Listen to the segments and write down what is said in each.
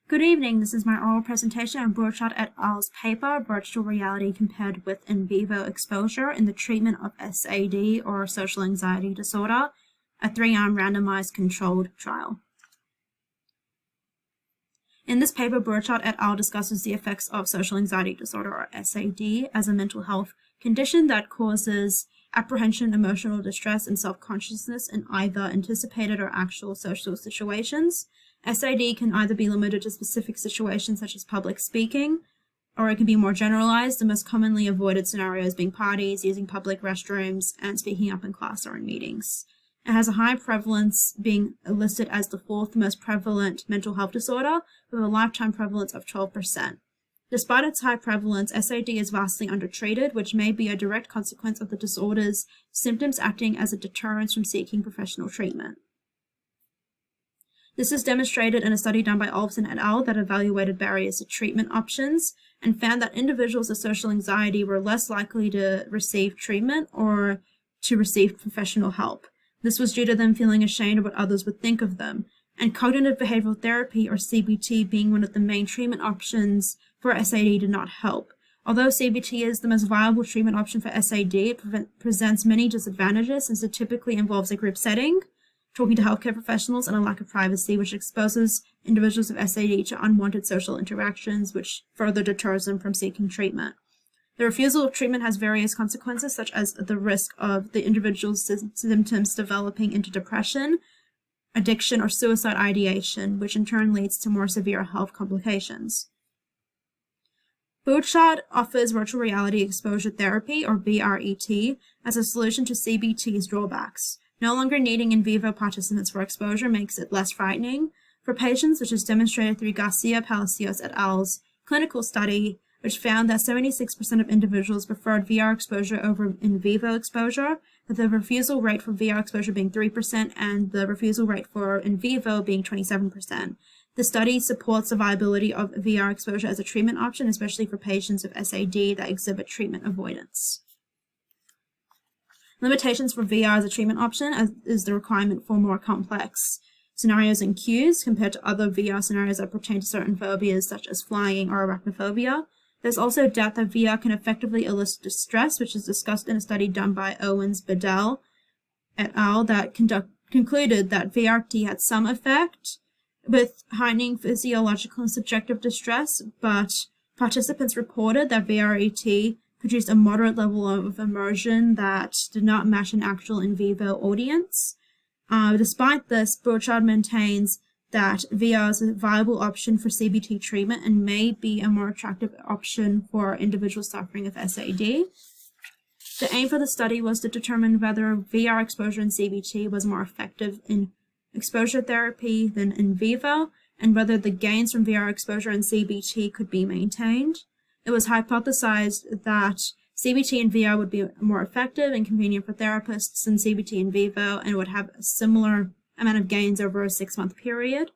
Good evening, this is my oral presentation on Burchard et al.'s paper, Virtual Reality Compared with In Vivo Exposure in the Treatment of SAD or Social Anxiety Disorder, a 3-arm randomized controlled trial. In this paper, Burchard et al. Discusses the effects of social anxiety disorder or SAD as a mental health condition that causes apprehension, emotional distress, and self-consciousness in either anticipated or actual social situations. SAD can either be limited to specific situations such as public speaking, or it can be more generalized, the most commonly avoided scenarios being parties, using public restrooms, and speaking up in class or in meetings. It has a high prevalence, being listed as the 4th most prevalent mental health disorder, with a lifetime prevalence of 12%. Despite its high prevalence, SAD is vastly undertreated, which may be a direct consequence of the disorder's symptoms acting as a deterrence from seeking professional treatment. This is demonstrated in a study done by Olson et al. That evaluated barriers to treatment options and found that individuals with social anxiety were less likely to receive treatment or to receive professional help. This was due to them feeling ashamed of what others would think of them, and cognitive behavioral therapy, or CBT, being one of the main treatment options for SAD did not help. Although CBT is the most viable treatment option for SAD, it presents many disadvantages since it typically involves a group setting, talking to healthcare professionals, and a lack of privacy, which exposes individuals with SAD to unwanted social interactions, which further deters them from seeking treatment. The refusal of treatment has various consequences, such as the risk of the individual's symptoms developing into depression, addiction, or suicide ideation, which in turn leads to more severe health complications. Burchard offers virtual reality exposure therapy, or VRET, as a solution to CBT's drawbacks. No longer needing in vivo participants for exposure makes it less frightening for patients, which is demonstrated through Garcia Palacios et al.'s clinical study, which found that 76% of individuals preferred VR exposure over in vivo exposure, with the refusal rate for VR exposure being 3% and the refusal rate for in vivo being 27%. The study supports the viability of VR exposure as a treatment option, especially for patients with SAD that exhibit treatment avoidance. Limitations for VR as a treatment option is the requirement for more complex scenarios and cues compared to other VR scenarios that pertain to certain phobias such as flying or arachnophobia. There's also doubt that VR can effectively elicit distress, which is discussed in a study done by Owens-Bedell et al. That concluded that VRT had some effect with heightening physiological and subjective distress, but participants reported that VRET produced a moderate level of immersion that did not match an actual in vivo audience. Despite this, Burchard maintains that VR is a viable option for CBT treatment and may be a more attractive option for individuals suffering of SAD. The aim for the study was to determine whether VR exposure in CBT was more effective in exposure therapy than in vivo, and whether the gains from VR exposure in CBT could be maintained. It was hypothesized that CBT in VR would be more effective and convenient for therapists than CBT in vivo, and would have a similar amount of gains over a 6-month period.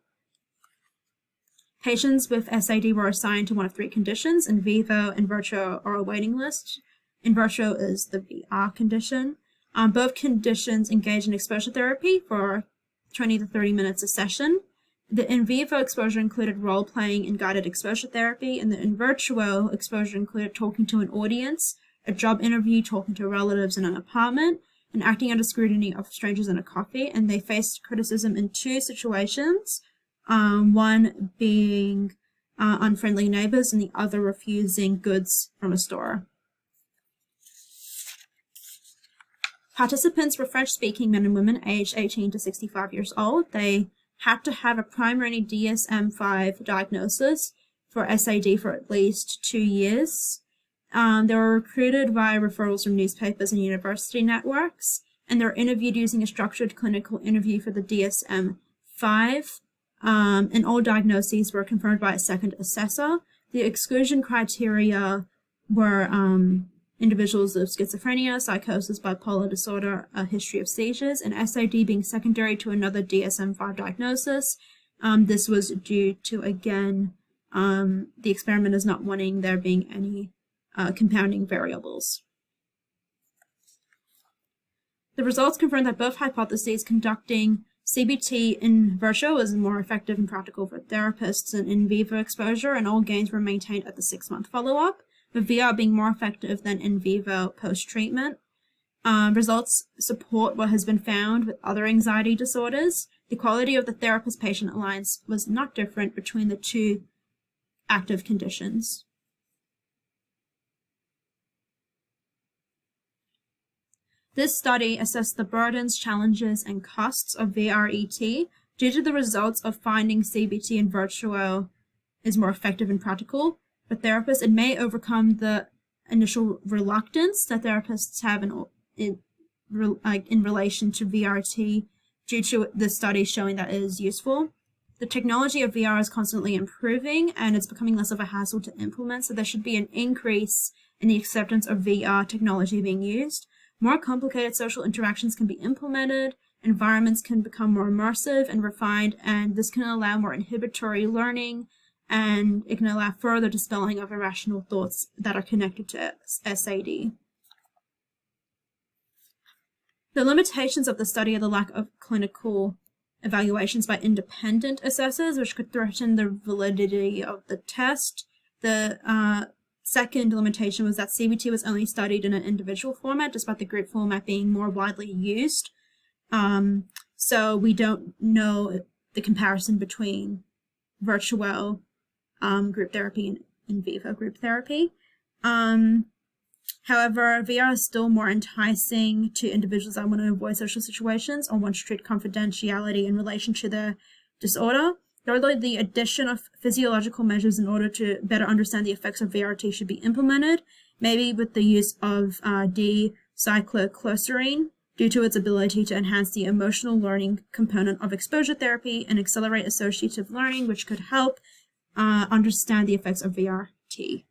Patients with SAD were assigned to one of 3 conditions: in vivo, in virtuo, or a waiting list. In virtuo is the VR condition. Both conditions engage in exposure therapy for 20 to 30 minutes a session. The in vivo exposure included role-playing and guided exposure therapy, and the in virtuo exposure included talking to an audience, a job interview, talking to relatives in an apartment, and acting under scrutiny of strangers in a coffee. And they faced criticism in 2 situations, one being unfriendly neighbors and the other refusing goods from a store. Participants were French-speaking men and women aged 18 to 65 years old. They had to have a primary DSM-5 diagnosis for SAD for at least 2 years. They were recruited via referrals from newspapers and university networks, and they were interviewed using a structured clinical interview for the DSM-5, and all diagnoses were confirmed by a second assessor. The exclusion criteria were individuals with schizophrenia, psychosis, bipolar disorder, a history of seizures, and SAD being secondary to another DSM-5 diagnosis. This was due to, again, the experimenters not wanting there being any compounding variables. The results confirmed that both hypotheses, conducting CBT in virtual was more effective and practical for therapists than in vivo exposure, and all gains were maintained at the 6-month follow-up, with VR being more effective than in vivo post-treatment. Results support what has been found with other anxiety disorders. The quality of the therapist-patient alliance was not different between the two active conditions. This study assessed the burdens, challenges, and costs of VRET due to the results of finding CBT in virtual is more effective and practical. For therapists, it may overcome the initial reluctance that therapists have in relation to VRT due to the study showing that it is useful. The technology of VR is constantly improving and it's becoming less of a hassle to implement, so there should be an increase in the acceptance of VR technology being used. More complicated social interactions can be implemented, environments can become more immersive and refined, and this can allow more inhibitory learning, and it can allow further dispelling of irrational thoughts that are connected to SAD. The limitations of the study are the lack of clinical evaluations by independent assessors, which could threaten the validity of the test. The second limitation was that CBT was only studied in an individual format, despite the group format being more widely used. So we don't know the comparison between virtual group therapy and in vivo group therapy. However, VR is still more enticing to individuals that want to avoid social situations or want strict confidentiality in relation to their disorder. Thirdly, the addition of physiological measures in order to better understand the effects of VRT should be implemented, maybe with the use of D-cyclocloserine, due to its ability to enhance the emotional learning component of exposure therapy and accelerate associative learning, which could help understand the effects of VRT.